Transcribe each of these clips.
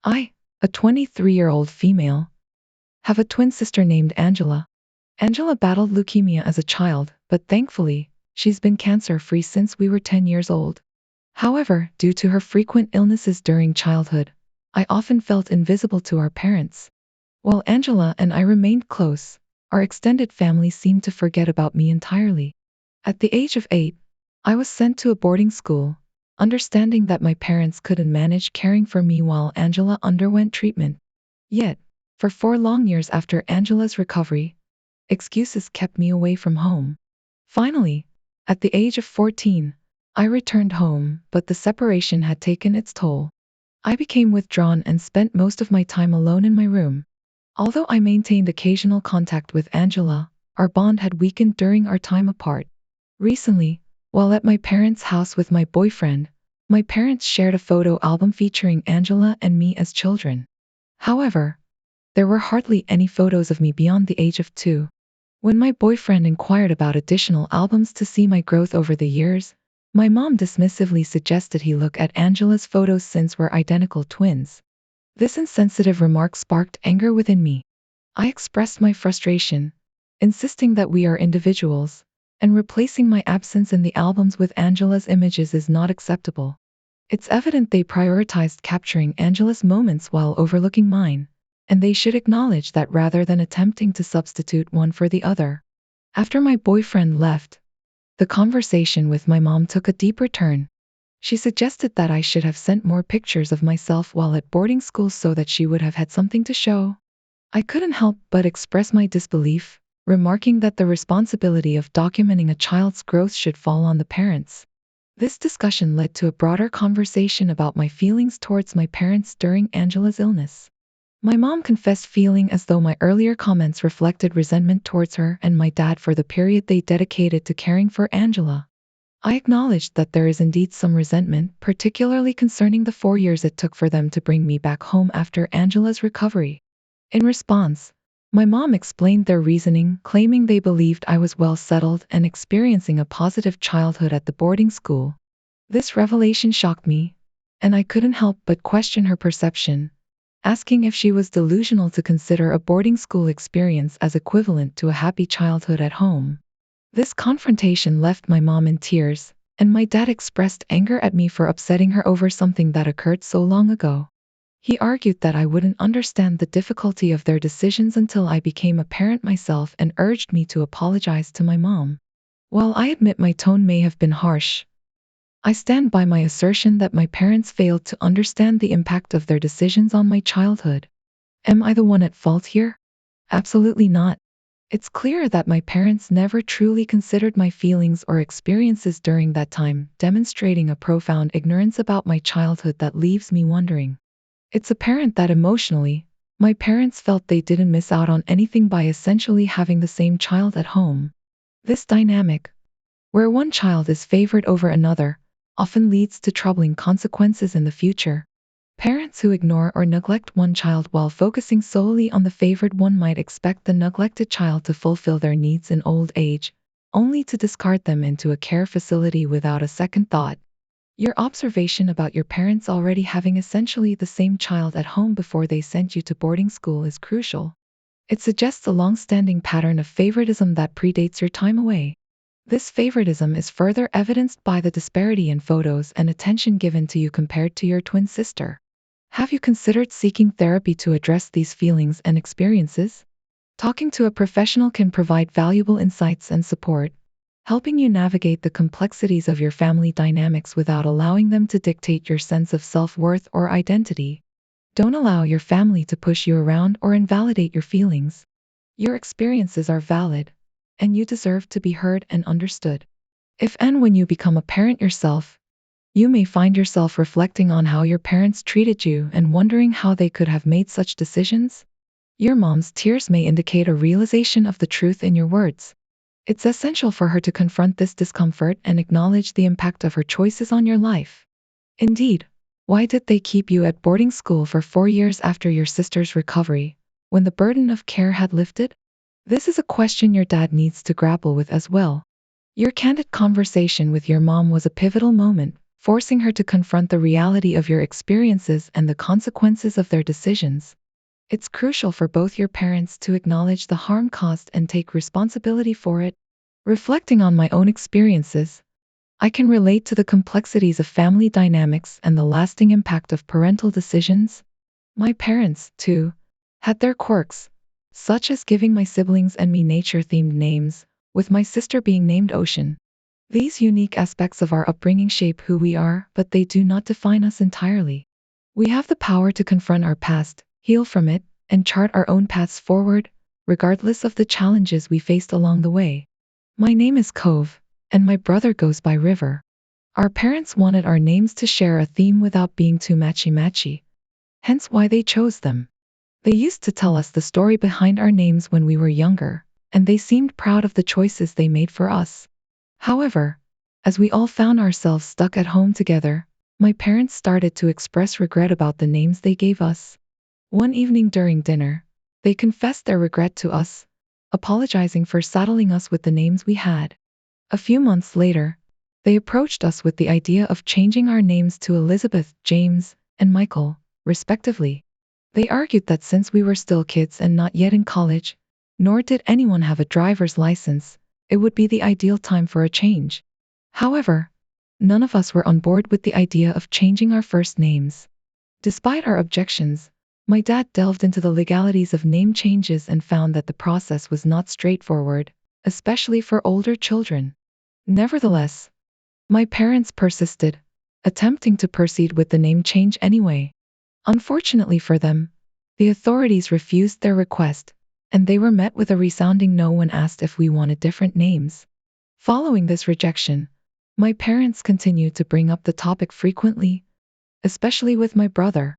I, a 23-year-old female, have a twin sister named Angela. Angela battled leukemia as a child, but thankfully, she's been cancer-free since we were 10 years old. However, due to her frequent illnesses during childhood, I often felt invisible to our parents. While Angela and I remained close, our extended family seemed to forget about me entirely. At the age of 8, I was sent to a boarding school, understanding that my parents couldn't manage caring for me while Angela underwent treatment. Yet, for 4 long years after Angela's recovery, excuses kept me away from home. Finally, at the age of 14, I returned home, but the separation had taken its toll. I became withdrawn and spent most of my time alone in my room. Although I maintained occasional contact with Angela, our bond had weakened during our time apart. Recently, while at my parents' house with my boyfriend, my parents shared a photo album featuring Angela and me as children. However, there were hardly any photos of me beyond the age of 2. When my boyfriend inquired about additional albums to see my growth over the years, my mom dismissively suggested he look at Angela's photos since we're identical twins. This insensitive remark sparked anger within me. I expressed my frustration, insisting that we are individuals, and replacing my absence in the albums with Angela's images is not acceptable. It's evident they prioritized capturing Angela's moments while overlooking mine, and they should acknowledge that rather than attempting to substitute one for the other. After my boyfriend left, the conversation with my mom took a deeper turn. She suggested that I should have sent more pictures of myself while at boarding school so that she would have had something to show. I couldn't help but express my disbelief, remarking that the responsibility of documenting a child's growth should fall on the parents. This discussion led to a broader conversation about my feelings towards my parents during Angela's illness. My mom confessed feeling as though my earlier comments reflected resentment towards her and my dad for the period they dedicated to caring for Angela. I acknowledged that there is indeed some resentment, particularly concerning the 4 years it took for them to bring me back home after Angela's recovery. In response, my mom explained their reasoning, claiming they believed I was well settled and experiencing a positive childhood at the boarding school. This revelation shocked me, and I couldn't help but question her perception, asking if she was delusional to consider a boarding school experience as equivalent to a happy childhood at home. This confrontation left my mom in tears, and my dad expressed anger at me for upsetting her over something that occurred so long ago. He argued that I wouldn't understand the difficulty of their decisions until I became a parent myself and urged me to apologize to my mom. While I admit my tone may have been harsh, I stand by my assertion that my parents failed to understand the impact of their decisions on my childhood. Am I the one at fault here? Absolutely not. It's clear that my parents never truly considered my feelings or experiences during that time, demonstrating a profound ignorance about my childhood that leaves me wondering. It's apparent that emotionally, my parents felt they didn't miss out on anything by essentially having the same child at home. This dynamic, where one child is favored over another, often leads to troubling consequences in the future. Parents who ignore or neglect one child while focusing solely on the favored one might expect the neglected child to fulfill their needs in old age, only to discard them into a care facility without a second thought. Your observation about your parents already having essentially the same child at home before they sent you to boarding school is crucial. It suggests a long-standing pattern of favoritism that predates your time away. This favoritism is further evidenced by the disparity in photos and attention given to you compared to your twin sister. Have you considered seeking therapy to address these feelings and experiences? Talking to a professional can provide valuable insights and support, helping you navigate the complexities of your family dynamics without allowing them to dictate your sense of self-worth or identity. Don't allow your family to push you around or invalidate your feelings. Your experiences are valid, and you deserve to be heard and understood. If and when you become a parent yourself, you may find yourself reflecting on how your parents treated you and wondering how they could have made such decisions. Your mom's tears may indicate a realization of the truth in your words. It's essential for her to confront this discomfort and acknowledge the impact of her choices on your life. Indeed, why did they keep you at boarding school for 4 years after your sister's recovery, when the burden of care had lifted? This is a question your dad needs to grapple with as well. Your candid conversation with your mom was a pivotal moment, forcing her to confront the reality of your experiences and the consequences of their decisions. It's crucial for both your parents to acknowledge the harm caused and take responsibility for it. Reflecting on my own experiences, I can relate to the complexities of family dynamics and the lasting impact of parental decisions. My parents, too, had their quirks, such as giving my siblings and me nature-themed names, with my sister being named Ocean. These unique aspects of our upbringing shape who we are, but they do not define us entirely. We have the power to confront our past, heal from it, and chart our own paths forward, regardless of the challenges we faced along the way. My name is Cove, and my brother goes by River. Our parents wanted our names to share a theme without being too matchy-matchy, hence why they chose them. They used to tell us the story behind our names when we were younger, and they seemed proud of the choices they made for us. However, as we all found ourselves stuck at home together, my parents started to express regret about the names they gave us. One evening during dinner, they confessed their regret to us, apologizing for saddling us with the names we had. A few months later, they approached us with the idea of changing our names to Elizabeth, James, and Michael, respectively. They argued that since we were still kids and not yet in college, nor did anyone have a driver's license, it would be the ideal time for a change. However, none of us were on board with the idea of changing our first names. Despite our objections, my dad delved into the legalities of name changes and found that the process was not straightforward, especially for older children. Nevertheless, my parents persisted, attempting to proceed with the name change anyway. Unfortunately for them, the authorities refused their request, and they were met with a resounding no when asked if we wanted different names. Following this rejection, my parents continued to bring up the topic frequently, especially with my brother.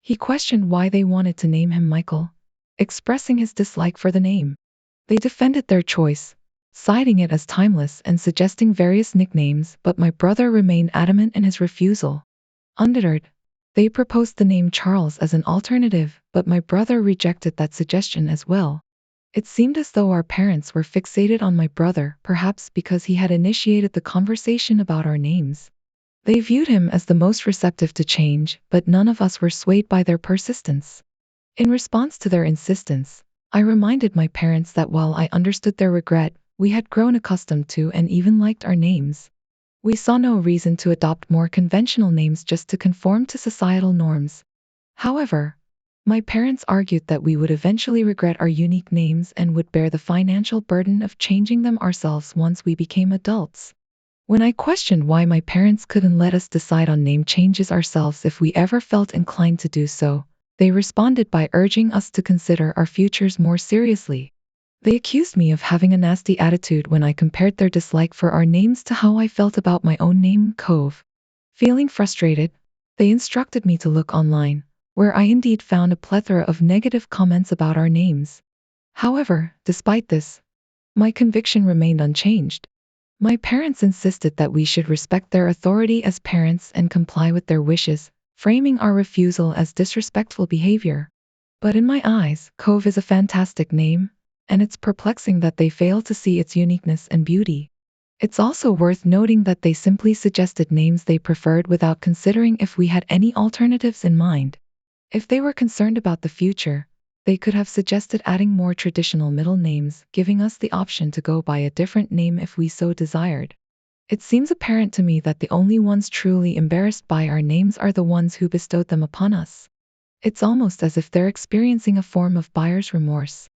He questioned why they wanted to name him Michael, expressing his dislike for the name. They defended their choice, citing it as timeless and suggesting various nicknames, but my brother remained adamant in his refusal. Undeterred, they proposed the name Charles as an alternative, but my brother rejected that suggestion as well. It seemed as though our parents were fixated on my brother, perhaps because he had initiated the conversation about our names. They viewed him as the most receptive to change, but none of us were swayed by their persistence. In response to their insistence, I reminded my parents that while I understood their regret, we had grown accustomed to and even liked our names. We saw no reason to adopt more conventional names just to conform to societal norms. However, my parents argued that we would eventually regret our unique names and would bear the financial burden of changing them ourselves once we became adults. When I questioned why my parents couldn't let us decide on name changes ourselves if we ever felt inclined to do so, they responded by urging us to consider our futures more seriously. They accused me of having a nasty attitude when I compared their dislike for our names to how I felt about my own name, Cove. Feeling frustrated, they instructed me to look online, where I indeed found a plethora of negative comments about our names. However, despite this, my conviction remained unchanged. My parents insisted that we should respect their authority as parents and comply with their wishes, framing our refusal as disrespectful behavior. But in my eyes, Cove is a fantastic name, and it's perplexing that they fail to see its uniqueness and beauty. It's also worth noting that they simply suggested names they preferred without considering if we had any alternatives in mind. If they were concerned about the future, they could have suggested adding more traditional middle names, giving us the option to go by a different name if we so desired. It seems apparent to me that the only ones truly embarrassed by our names are the ones who bestowed them upon us. It's almost as if they're experiencing a form of buyer's remorse.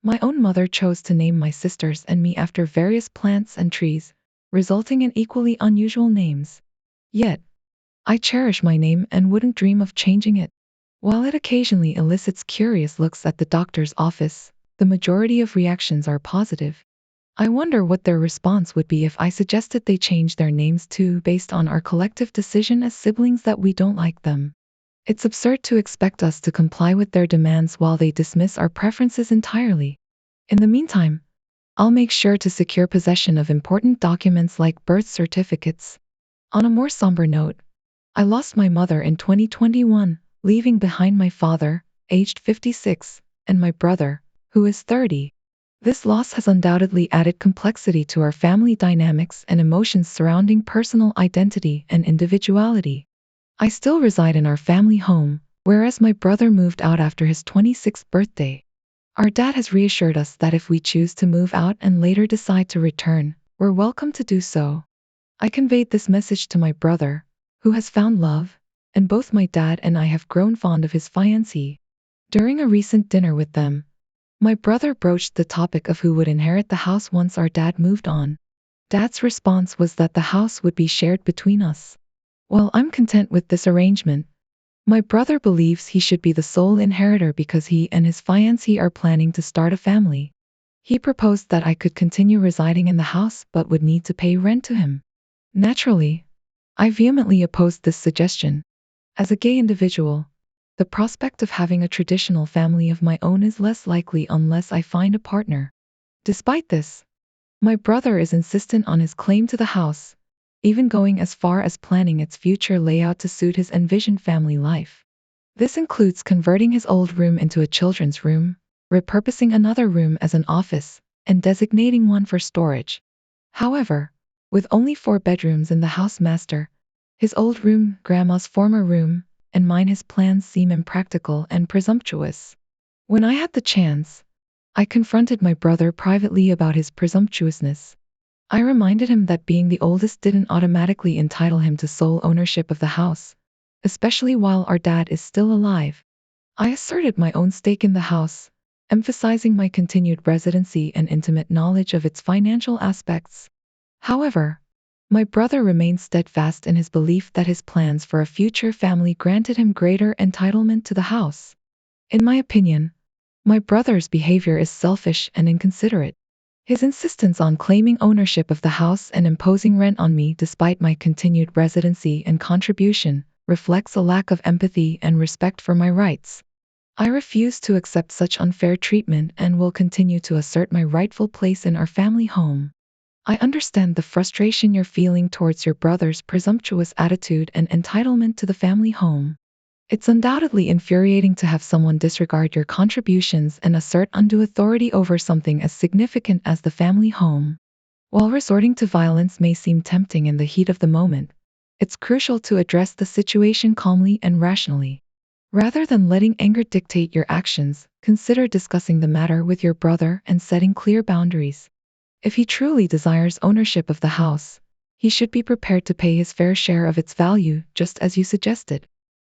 My own mother chose to name my sisters and me after various plants and trees, resulting in equally unusual names. Yet, I cherish my name and wouldn't dream of changing it. While it occasionally elicits curious looks at the doctor's office, the majority of reactions are positive. I wonder what their response would be if I suggested they change their names too based on our collective decision as siblings that we don't like them. It's absurd to expect us to comply with their demands while they dismiss our preferences entirely. In the meantime, I'll make sure to secure possession of important documents like birth certificates. On a more somber note, I lost my mother in 2021, leaving behind my father, aged 56, and my brother, who is 30. This loss has undoubtedly added complexity to our family dynamics and emotions surrounding personal identity and individuality. I still reside in our family home, whereas my brother moved out after his 26th birthday. Our dad has reassured us that if we choose to move out and later decide to return, we're welcome to do so. I conveyed this message to my brother, who has found love, and both my dad and I have grown fond of his fiancée. During a recent dinner with them, my brother broached the topic of who would inherit the house once our dad moved on. Dad's response was that the house would be shared between us. While I'm content with this arrangement, my brother believes he should be the sole inheritor because he and his fiancée are planning to start a family. He proposed that I could continue residing in the house but would need to pay rent to him. Naturally, I vehemently opposed this suggestion. As a gay individual, the prospect of having a traditional family of my own is less likely unless I find a partner. Despite this, my brother is insistent on his claim to the house, even going as far as planning its future layout to suit his envisioned family life. This includes converting his old room into a children's room, repurposing another room as an office, and designating one for storage. However, with only 4 bedrooms in the house master, his old room, Grandma's former room, and mine, his plans seem impractical and presumptuous. When I had the chance, I confronted my brother privately about his presumptuousness. I reminded him that being the oldest didn't automatically entitle him to sole ownership of the house, especially while our dad is still alive. I asserted my own stake in the house, emphasizing my continued residency and intimate knowledge of its financial aspects. However, my brother remained steadfast in his belief that his plans for a future family granted him greater entitlement to the house. In my opinion, my brother's behavior is selfish and inconsiderate. His insistence on claiming ownership of the house and imposing rent on me despite my continued residency and contribution reflects a lack of empathy and respect for my rights. I refuse to accept such unfair treatment and will continue to assert my rightful place in our family home. I understand the frustration you're feeling towards your brother's presumptuous attitude and entitlement to the family home. It's undoubtedly infuriating to have someone disregard your contributions and assert undue authority over something as significant as the family home. While resorting to violence may seem tempting in the heat of the moment, it's crucial to address the situation calmly and rationally. Rather than letting anger dictate your actions, consider discussing the matter with your brother and setting clear boundaries. If he truly desires ownership of the house, he should be prepared to pay his fair share of its value, just as you suggested.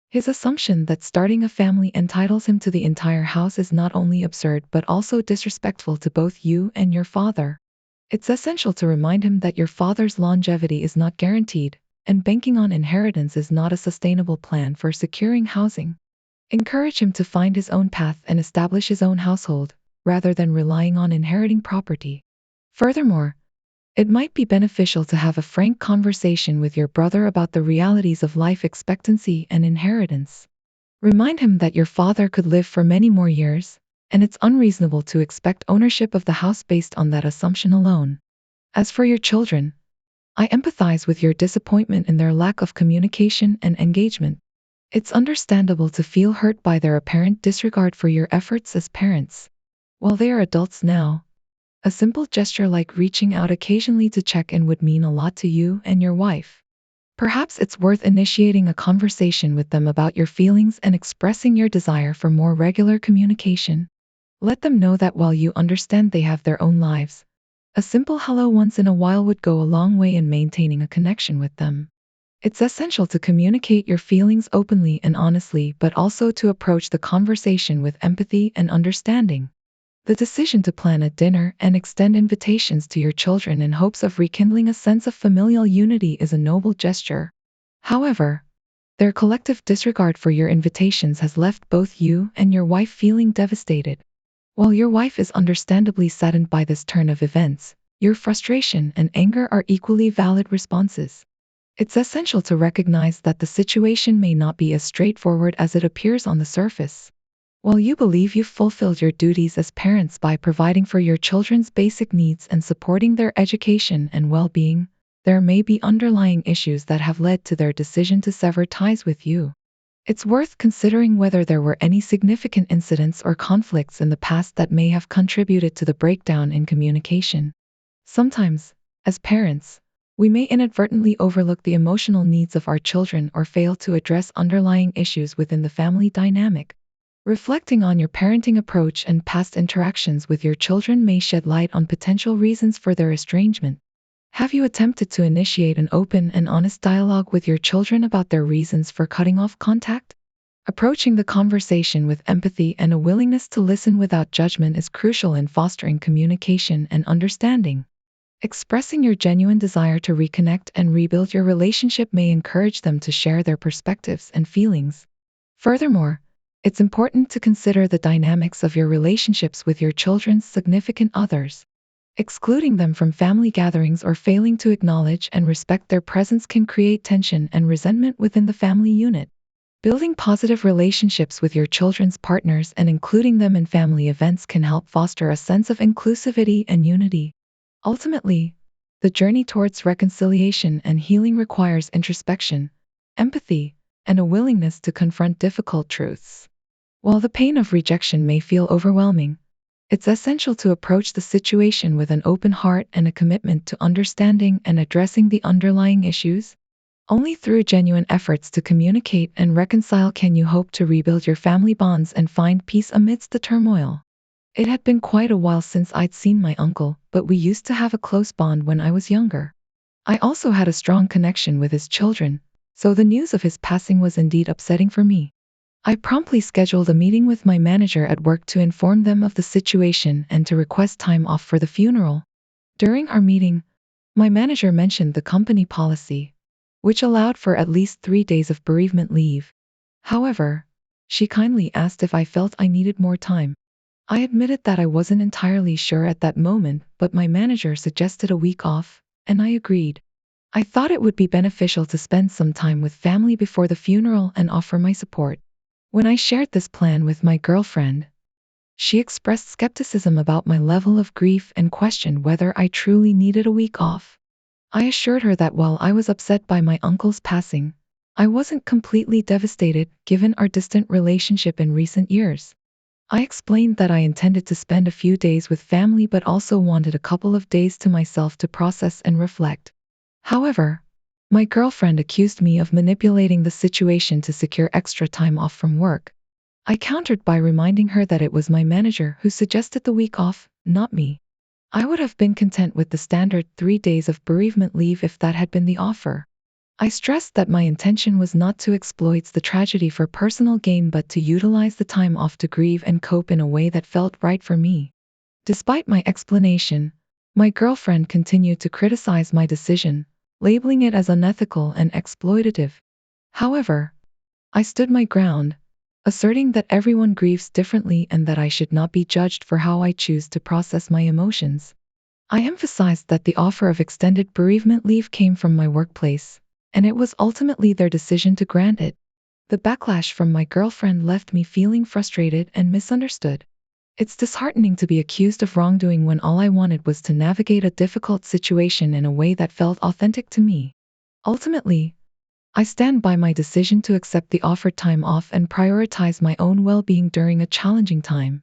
His assumption that starting a family entitles him to the entire house is not only absurd but also disrespectful to both you and your father. It's essential to remind him that your father's longevity is not guaranteed, and banking on inheritance is not a sustainable plan for securing housing. Encourage him to find his own path and establish his own household, rather than relying on inheriting property. Furthermore, it might be beneficial to have a frank conversation with your brother about the realities of life expectancy and inheritance. Remind him that your father could live for many more years, and it's unreasonable to expect ownership of the house based on that assumption alone. As for your children, I empathize with your disappointment in their lack of communication and engagement. It's understandable to feel hurt by their apparent disregard for your efforts as parents. While they are adults now, a simple gesture like reaching out occasionally to check in would mean a lot to you and your wife. Perhaps it's worth initiating a conversation with them about your feelings and expressing your desire for more regular communication. Let them know that while you understand they have their own lives, a simple hello once in a while would go a long way in maintaining a connection with them. It's essential to communicate your feelings openly and honestly, but also to approach the conversation with empathy and understanding. The decision to plan a dinner and extend invitations to your children in hopes of rekindling a sense of familial unity is a noble gesture. However, their collective disregard for your invitations has left both you and your wife feeling devastated. While your wife is understandably saddened by this turn of events, your frustration and anger are equally valid responses. It's essential to recognize that the situation may not be as straightforward as it appears on the surface. While you believe you've fulfilled your duties as parents by providing for your children's basic needs and supporting their education and well-being, there may be underlying issues that have led to their decision to sever ties with you. It's worth considering whether there were any significant incidents or conflicts in the past that may have contributed to the breakdown in communication. Sometimes, as parents, we may inadvertently overlook the emotional needs of our children or fail to address underlying issues within the family dynamic. Reflecting on your parenting approach and past interactions with your children may shed light on potential reasons for their estrangement. Have you attempted to initiate an open and honest dialogue with your children about their reasons for cutting off contact? Approaching the conversation with empathy and a willingness to listen without judgment is crucial in fostering communication and understanding. Expressing your genuine desire to reconnect and rebuild your relationship may encourage them to share their perspectives and feelings. Furthermore, it's important to consider the dynamics of your relationships with your children's significant others. Excluding them from family gatherings or failing to acknowledge and respect their presence can create tension and resentment within the family unit. Building positive relationships with your children's partners and including them in family events can help foster a sense of inclusivity and unity. Ultimately, the journey towards reconciliation and healing requires introspection, empathy, and a willingness to confront difficult truths. While the pain of rejection may feel overwhelming, it's essential to approach the situation with an open heart and a commitment to understanding and addressing the underlying issues. Only through genuine efforts to communicate and reconcile can you hope to rebuild your family bonds and find peace amidst the turmoil. It had been quite a while since I'd seen my uncle, but we used to have a close bond when I was younger. I also had a strong connection with his children, so the news of his passing was indeed upsetting for me. I promptly scheduled a meeting with my manager at work to inform them of the situation and to request time off for the funeral. During our meeting, my manager mentioned the company policy, which allowed for at least 3 days of bereavement leave. However, she kindly asked if I felt I needed more time. I admitted that I wasn't entirely sure at that moment, but my manager suggested a week off, and I agreed. I thought it would be beneficial to spend some time with family before the funeral and offer my support. When I shared this plan with my girlfriend, she expressed skepticism about my level of grief and questioned whether I truly needed a week off. I assured her that while I was upset by my uncle's passing, I wasn't completely devastated given our distant relationship in recent years. I explained that I intended to spend a few days with family but also wanted a couple of days to myself to process and reflect. However, my girlfriend accused me of manipulating the situation to secure extra time off from work. I countered by reminding her that it was my manager who suggested the week off, not me. I would have been content with the standard 3 days of bereavement leave if that had been the offer. I stressed that my intention was not to exploit the tragedy for personal gain but to utilize the time off to grieve and cope in a way that felt right for me. Despite my explanation, my girlfriend continued to criticize my decision, labeling it as unethical and exploitative. However, I stood my ground, asserting that everyone grieves differently and that I should not be judged for how I choose to process my emotions. I emphasized that the offer of extended bereavement leave came from my workplace, and it was ultimately their decision to grant it. The backlash from my girlfriend left me feeling frustrated and misunderstood. It's disheartening to be accused of wrongdoing when all I wanted was to navigate a difficult situation in a way that felt authentic to me. Ultimately, I stand by my decision to accept the offered time off and prioritize my own well-being during a challenging time.